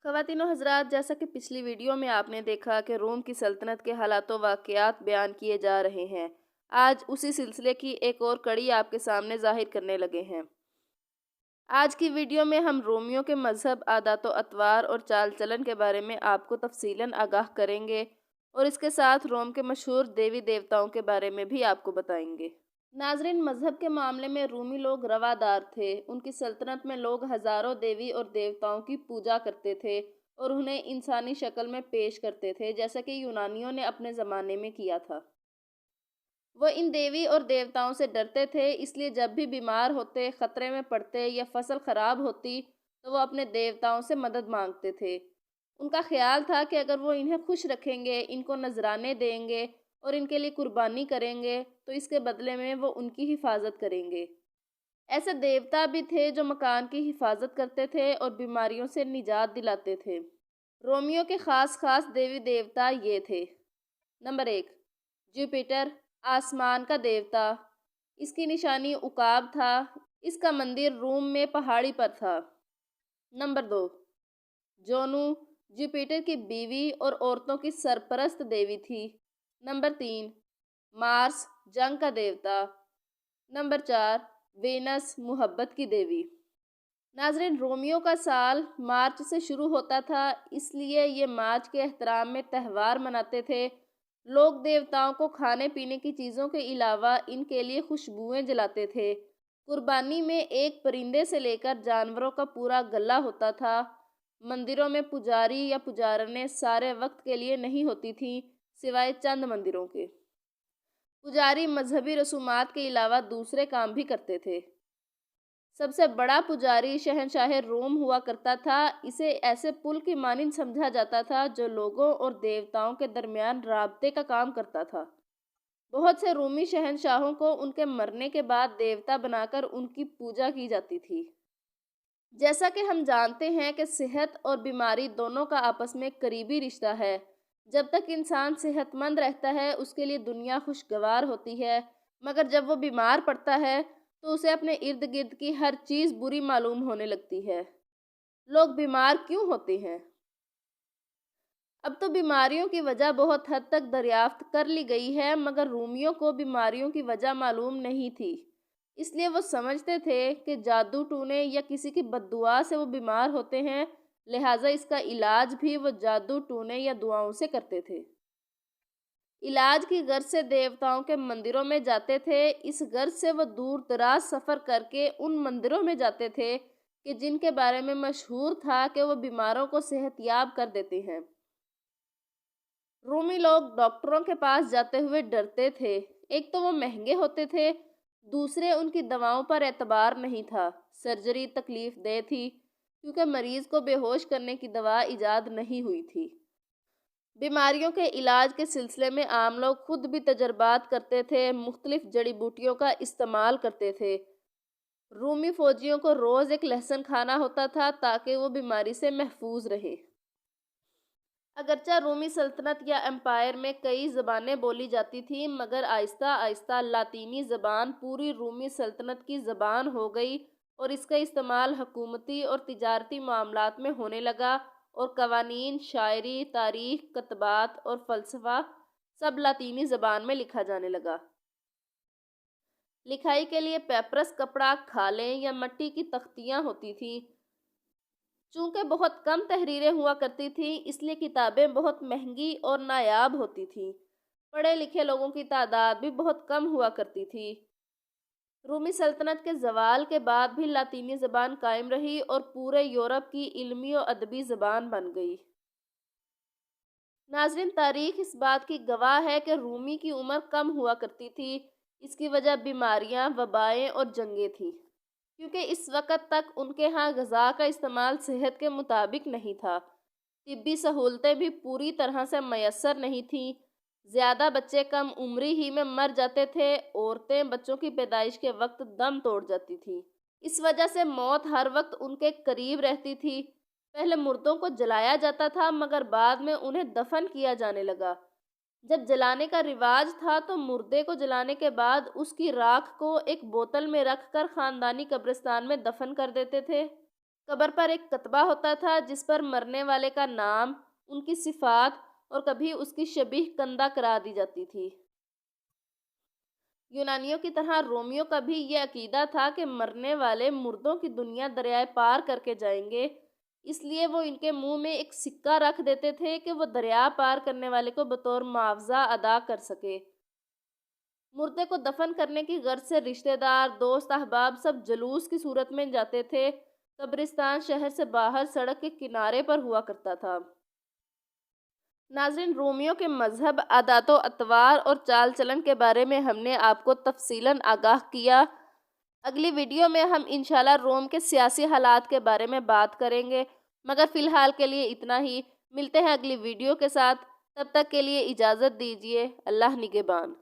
خواتین و حضرات، جیسا کہ پچھلی ویڈیو میں آپ نے دیکھا کہ روم کی سلطنت کے حالات و واقعات بیان کیے جا رہے ہیں، آج اسی سلسلے کی ایک اور کڑی آپ کے سامنے ظاہر کرنے لگے ہیں۔ آج کی ویڈیو میں ہم رومیوں کے مذہب، عادات و اطوار اور چال چلن کے بارے میں آپ کو تفصیلاً آگاہ کریں گے اور اس کے ساتھ روم کے مشہور دیوی دیوتاؤں کے بارے میں بھی آپ کو بتائیں گے۔ ناظرین، مذہب کے معاملے میں رومی لوگ روادار تھے۔ ان کی سلطنت میں لوگ ہزاروں دیوی اور دیوتاؤں کی پوجا کرتے تھے اور انہیں انسانی شکل میں پیش کرتے تھے، جیسا کہ یونانیوں نے اپنے زمانے میں کیا تھا۔ وہ ان دیوی اور دیوتاؤں سے ڈرتے تھے، اس لیے جب بھی بیمار ہوتے، خطرے میں پڑتے یا فصل خراب ہوتی تو وہ اپنے دیوتاؤں سے مدد مانگتے تھے۔ ان کا خیال تھا کہ اگر وہ انہیں خوش رکھیں گے، ان کو نذرانے دیں گے اور ان کے لیے قربانی کریں گے تو اس کے بدلے میں وہ ان کی حفاظت کریں گے۔ ایسے دیوتا بھی تھے جو مکان کی حفاظت کرتے تھے اور بیماریوں سے نجات دلاتے تھے۔ رومیوں کے خاص دیوی دیوتا یہ تھے۔ نمبر 1، جوپیٹر، آسمان کا دیوتا۔ اس کی نشانی عقاب تھا۔ اس کا مندر روم میں پہاڑی پر تھا۔ نمبر 2، جونو، جوپیٹر کی بیوی اور عورتوں کی سرپرست دیوی تھی۔ نمبر 3، مارس، جنگ کا دیوتا۔ نمبر 4، وینس، محبت کی دیوی۔ ناظرین، رومیوں کا سال مارچ سے شروع ہوتا تھا، اس لیے یہ مارچ کے احترام میں تہوار مناتے تھے۔ لوگ دیوتاؤں کو کھانے پینے کی چیزوں کے علاوہ ان کے لیے خوشبوئیں جلاتے تھے۔ قربانی میں ایک پرندے سے لے کر جانوروں کا پورا گلہ ہوتا تھا۔ مندروں میں پجاری یا پجارنیں سارے وقت کے لیے نہیں ہوتی تھیں، سوائے چند مندروں کے۔ پجاری مذہبی رسومات کے علاوہ دوسرے کام بھی کرتے تھے۔ سب سے بڑا پجاری شہنشاہ روم ہوا کرتا تھا۔ اسے ایسے پل کی مانند سمجھا جاتا تھا جو لوگوں اور دیوتاؤں کے درمیان رابطے کا کام کرتا تھا۔ بہت سے رومی شہنشاہوں کو ان کے مرنے کے بعد دیوتا بنا کر ان کی پوجا کی جاتی تھی۔ جیسا کہ ہم جانتے ہیں کہ صحت اور بیماری دونوں کا آپس میں قریبی رشتہ ہے۔ جب تک انسان صحت مند رہتا ہے اس کے لیے دنیا خوشگوار ہوتی ہے، مگر جب وہ بیمار پڑتا ہے تو اسے اپنے ارد گرد کی ہر چیز بری معلوم ہونے لگتی ہے۔ لوگ بیمار کیوں ہوتے ہیں؟ اب تو بیماریوں کی وجہ بہت حد تک دریافت کر لی گئی ہے، مگر رومیوں کو بیماریوں کی وجہ معلوم نہیں تھی۔ اس لیے وہ سمجھتے تھے کہ جادو ٹونے یا کسی کی بد دعا سے وہ بیمار ہوتے ہیں، لہٰذا اس کا علاج بھی وہ جادو ٹونے یا دعاؤں سے کرتے تھے۔ علاج کی غرض سے دیوتاؤں کے مندروں میں جاتے تھے۔ اس غرض سے وہ دور دراز سفر کر کے ان مندروں میں جاتے تھے کہ جن کے بارے میں مشہور تھا کہ وہ بیماروں کو صحت یاب کر دیتے ہیں۔ رومی لوگ ڈاکٹروں کے پاس جاتے ہوئے ڈرتے تھے۔ ایک تو وہ مہنگے ہوتے تھے، دوسرے ان کی دواؤں پر اعتبار نہیں تھا۔ سرجری تکلیف دہ تھی کیونکہ مریض کو بے ہوش کرنے کی دوا ایجاد نہیں ہوئی تھی۔ بیماریوں کے علاج کے سلسلے میں عام لوگ خود بھی تجربات کرتے تھے، مختلف جڑی بوٹیوں کا استعمال کرتے تھے۔ رومی فوجیوں کو روز ایک لہسن کھانا ہوتا تھا تاکہ وہ بیماری سے محفوظ رہیں۔ اگرچہ رومی سلطنت یا امپائر میں کئی زبانیں بولی جاتی تھیں، مگر آہستہ آہستہ لاطینی زبان پوری رومی سلطنت کی زبان ہو گئی اور اس کا استعمال حکومتی اور تجارتی معاملات میں ہونے لگا، اور قوانین، شاعری، تاریخ، کتبات اور فلسفہ سب لاطینی زبان میں لکھا جانے لگا۔ لکھائی کے لیے پیپرس کپڑا، کھالیں یا مٹی کی تختیاں ہوتی تھیں۔ چونکہ بہت کم تحریریں ہوا کرتی تھیں، اس لیے کتابیں بہت مہنگی اور نایاب ہوتی تھیں۔ پڑھے لکھے لوگوں کی تعداد بھی بہت کم ہوا کرتی تھی۔ رومی سلطنت کے زوال کے بعد بھی لاطینی زبان قائم رہی اور پورے یورپ کی علمی و ادبی زبان بن گئی۔ ناظرین، تاریخ اس بات کی گواہ ہے کہ رومی کی عمر کم ہوا کرتی تھی۔ اس کی وجہ بیماریاں، وبائیں اور جنگیں تھیں، کیونکہ اس وقت تک ان کے ہاں غذا کا استعمال صحت کے مطابق نہیں تھا۔ طبی سہولتیں بھی پوری طرح سے میسر نہیں تھیں۔ زیادہ بچے کم عمری ہی میں مر جاتے تھے۔ عورتیں بچوں کی پیدائش کے وقت دم توڑ جاتی تھیں۔ اس وجہ سے موت ہر وقت ان کے قریب رہتی تھی۔ پہلے مردوں کو جلایا جاتا تھا، مگر بعد میں انہیں دفن کیا جانے لگا۔ جب جلانے کا رواج تھا تو مردے کو جلانے کے بعد اس کی راکھ کو ایک بوتل میں رکھ کر خاندانی قبرستان میں دفن کر دیتے تھے۔ قبر پر ایک کتبہ ہوتا تھا جس پر مرنے والے کا نام، ان کی صفات اور کبھی اس کی شبیہ کندہ کرا دی جاتی تھی۔ یونانیوں کی طرح رومیوں کا بھی یہ عقیدہ تھا کہ مرنے والے مردوں کی دنیا دریائے پار کر کے جائیں گے، اس لیے وہ ان کے منہ میں ایک سکہ رکھ دیتے تھے کہ وہ دریا پار کرنے والے کو بطور معاوضہ ادا کر سکے۔ مردے کو دفن کرنے کی غرض سے رشتہ دار، دوست، احباب سب جلوس کی صورت میں جاتے تھے۔ قبرستان شہر سے باہر سڑک کے کنارے پر ہوا کرتا تھا۔ ناظرین، رومیوں کے مذہب، عادات و اطوار اور چال چلن کے بارے میں ہم نے آپ کو تفصیلاً آگاہ کیا۔ اگلی ویڈیو میں ہم انشاءاللہ روم کے سیاسی حالات کے بارے میں بات کریں گے، مگر فی الحال کے لیے اتنا ہی۔ ملتے ہیں اگلی ویڈیو کے ساتھ، تب تک کے لیے اجازت دیجیے۔ اللہ نگہبان۔